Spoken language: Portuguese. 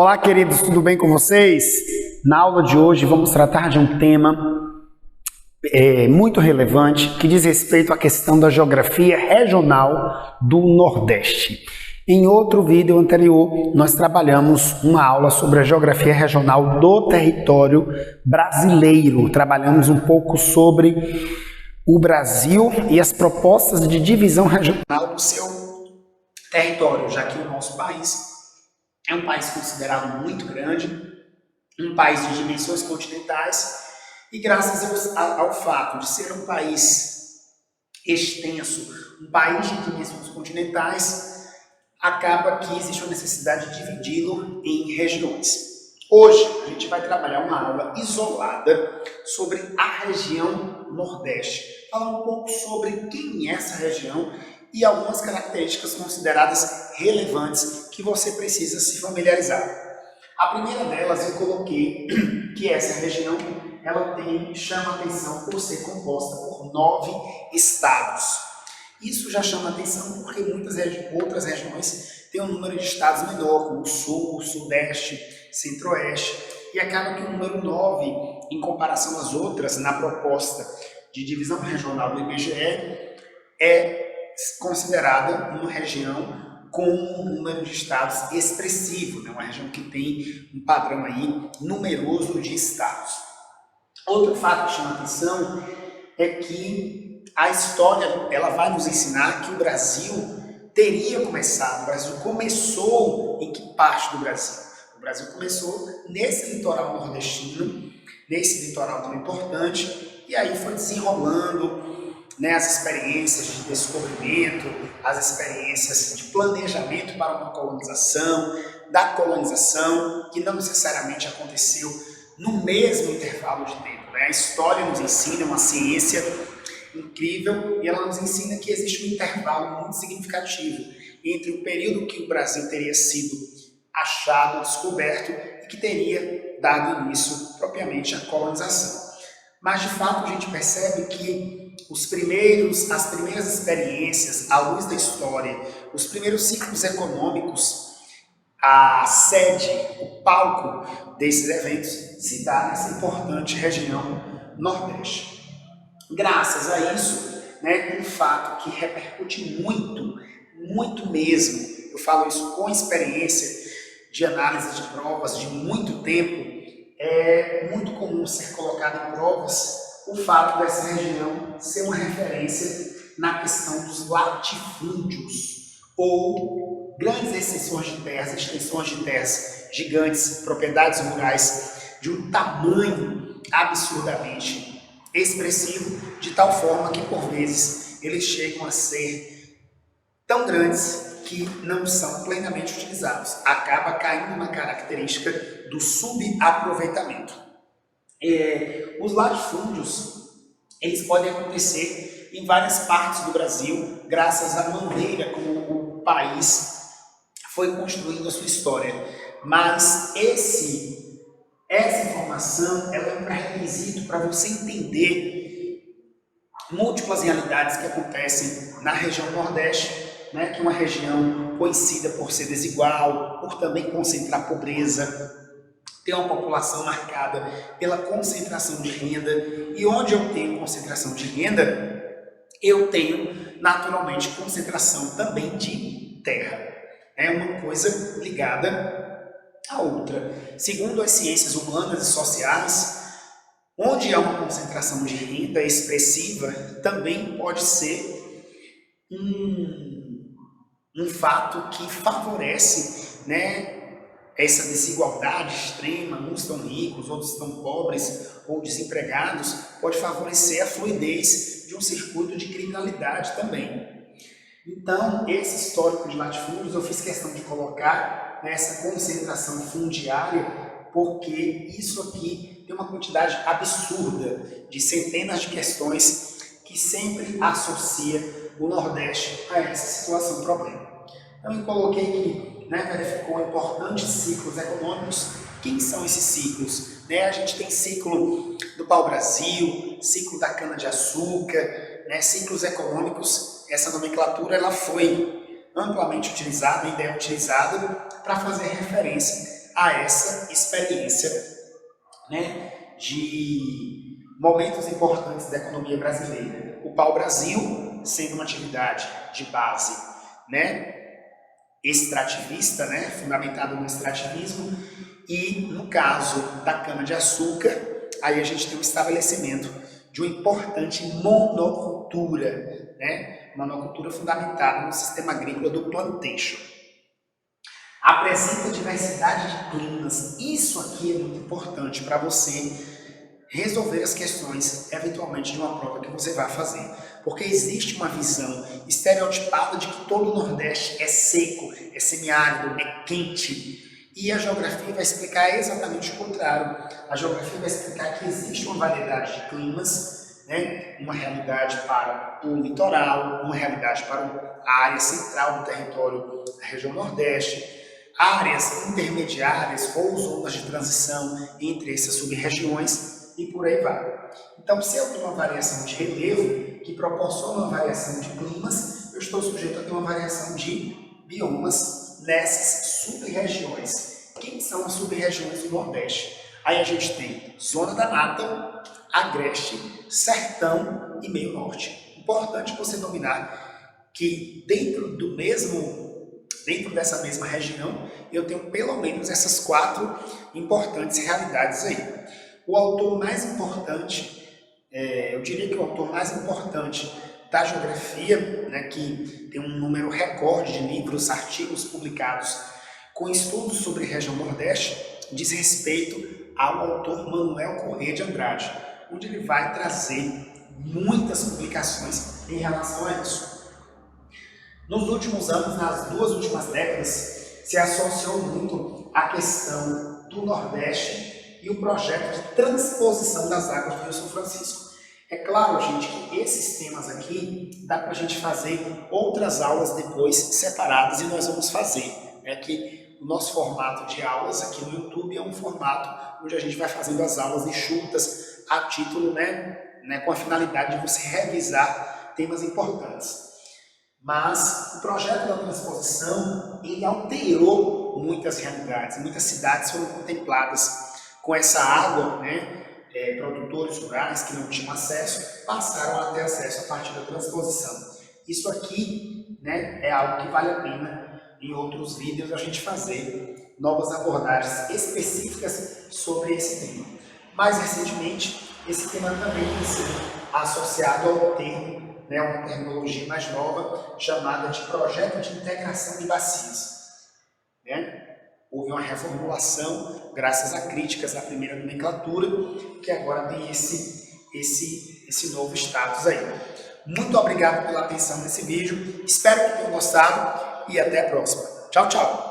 Olá, queridos, tudo bem com vocês? Na aula de hoje vamos tratar de um tema muito relevante que diz respeito à questão da geografia regional do Nordeste. Em outro vídeo anterior, nós trabalhamos uma aula sobre a geografia regional do território brasileiro. Trabalhamos um pouco sobre o Brasil e as propostas de divisão regional do seu território, já que o nosso país é um país considerado muito grande, um país de dimensões continentais, e graças ao fato de ser um país extenso, um país de dimensões continentais, acaba que existe uma necessidade de dividi-lo em regiões. Hoje a gente vai trabalhar uma aula isolada sobre a região Nordeste, falar um pouco sobre quem é essa região e algumas características consideradas relevantes que você precisa se familiarizar. A primeira delas eu coloquei que essa região chama atenção por ser composta por 9 estados. Isso já chama atenção porque muitas outras regiões têm um número de estados menor, como o Sul, Sudeste, Centro-Oeste, e acaba que o número 9, em comparação às outras, na proposta de divisão regional do IBGE, é considerada uma região com um número de estados expressivo, né? Uma região que tem um padrão aí numeroso de estados. Outro fato que chama atenção é que a história ela vai nos ensinar que o Brasil teria começado, o Brasil começou em que parte do Brasil? O Brasil começou nesse litoral nordestino, nesse litoral tão importante, e aí foi desenrolando, né, as experiências de descobrimento, as experiências de planejamento para uma colonização, da colonização, que não necessariamente aconteceu no mesmo intervalo de tempo, né? A história nos ensina, é uma ciência incrível, e ela nos ensina que existe um intervalo muito significativo entre o período que o Brasil teria sido achado, descoberto, e que teria dado início propriamente à colonização. Mas de fato a gente percebe que as primeiras experiências, à luz da história, os primeiros ciclos econômicos, a sede, o palco desses eventos se dá nessa importante região Nordeste. Graças a isso, né, um fato que repercute muito mesmo, eu falo isso com experiência de análise de provas de muito tempo, é muito comum ser colocado em provas o fato dessa região ser uma referência na questão dos latifúndios, ou grandes extensões de terras gigantes, propriedades rurais de um tamanho absurdamente expressivo, de tal forma que por vezes eles chegam a ser tão grandes que não são plenamente utilizados. Acaba caindo na característica do subaproveitamento. Os latifúndios, eles podem acontecer em várias partes do Brasil, graças à maneira como o país foi construindo a sua história. Mas essa informação ela é um pré-requisito para você entender múltiplas realidades que acontecem na região Nordeste, né, que é uma região conhecida por ser desigual, por também concentrar pobreza, ter uma população marcada pela concentração de renda, e onde eu tenho concentração de renda, eu tenho naturalmente concentração também de terra. É uma coisa ligada à outra. Segundo as ciências humanas e sociais, onde há uma concentração de renda expressiva, também pode ser um fato que favorece, né, essa desigualdade extrema, uns estão ricos, outros estão pobres ou desempregados, pode favorecer a fluidez de um circuito de criminalidade também. Então, esse histórico de latifúndios eu fiz questão de colocar nessa concentração fundiária, porque isso aqui tem uma quantidade absurda de centenas de questões que sempre associa o Nordeste a essa situação problema. Então, eu coloquei que verificou importantes ciclos econômicos. Quem são esses ciclos? A gente tem ciclo do pau-brasil, ciclo da cana-de-açúcar, ciclos econômicos. Essa nomenclatura ela foi amplamente utilizada, ainda é utilizada para fazer referência a essa experiência, né, de momentos importantes da economia brasileira. O pau-brasil sendo uma atividade de base, né, extrativista, né, fundamentada no extrativismo, e no caso da cana-de-açúcar, aí a gente tem o estabelecimento de uma importante monocultura, né, monocultura fundamentada no sistema agrícola do plantation. Apresenta diversidade de climas. Isso aqui é muito importante para você resolver as questões, eventualmente, de uma prova que você vai fazer. Porque existe uma visão estereotipada de que todo o Nordeste é seco, é semiárido, é quente. E a geografia vai explicar exatamente o contrário. A geografia vai explicar que existe uma variedade de climas, né? Uma realidade para o litoral, uma realidade para a área central do território da região Nordeste, áreas intermediárias ou zonas de transição entre essas sub-regiões, e por aí vai. Então, se eu tenho uma variação de relevo que proporciona uma variação de climas, eu estou sujeito a ter uma variação de biomas nessas sub-regiões. Quem são as sub-regiões do Nordeste? Aí a gente tem Zona da Mata, Agreste, Sertão e Meio Norte. Importante você dominar que dentro dessa mesma região, eu tenho pelo menos essas 4 importantes realidades aí. O autor mais importante, eu diria que o autor mais importante da geografia, né, que tem um número recorde de livros, artigos publicados com estudos sobre a região Nordeste, diz respeito ao autor Manuel Corrêa de Andrade, onde ele vai trazer muitas publicações em relação a isso. Nos últimos anos, nas 2 últimas décadas, se associou muito a questão do Nordeste e o projeto de transposição das águas do Rio São Francisco. É claro, gente, que esses temas aqui dá para a gente fazer outras aulas depois separadas, e nós vamos fazer. É que o nosso formato de aulas aqui no YouTube é um formato onde a gente vai fazendo as aulas enxutas a título, né, com a finalidade de você revisar temas importantes. Mas o projeto da transposição, ele alterou muitas realidades. Muitas cidades foram contempladas com essa água, né? Produtores rurais que não tinham acesso, passaram a ter acesso a partir da transposição. Isso aqui, né, é algo que vale a pena em outros vídeos a gente fazer novas abordagens específicas sobre esse tema. Mais recentemente, esse tema também tem sido associado ao termo, né, uma terminologia mais nova, chamada de Projeto de Integração de Bacias. Né? Houve uma reformulação, graças a críticas à primeira nomenclatura, que agora tem esse novo status aí. Muito obrigado pela atenção nesse vídeo, espero que tenham gostado e até a próxima. Tchau, tchau!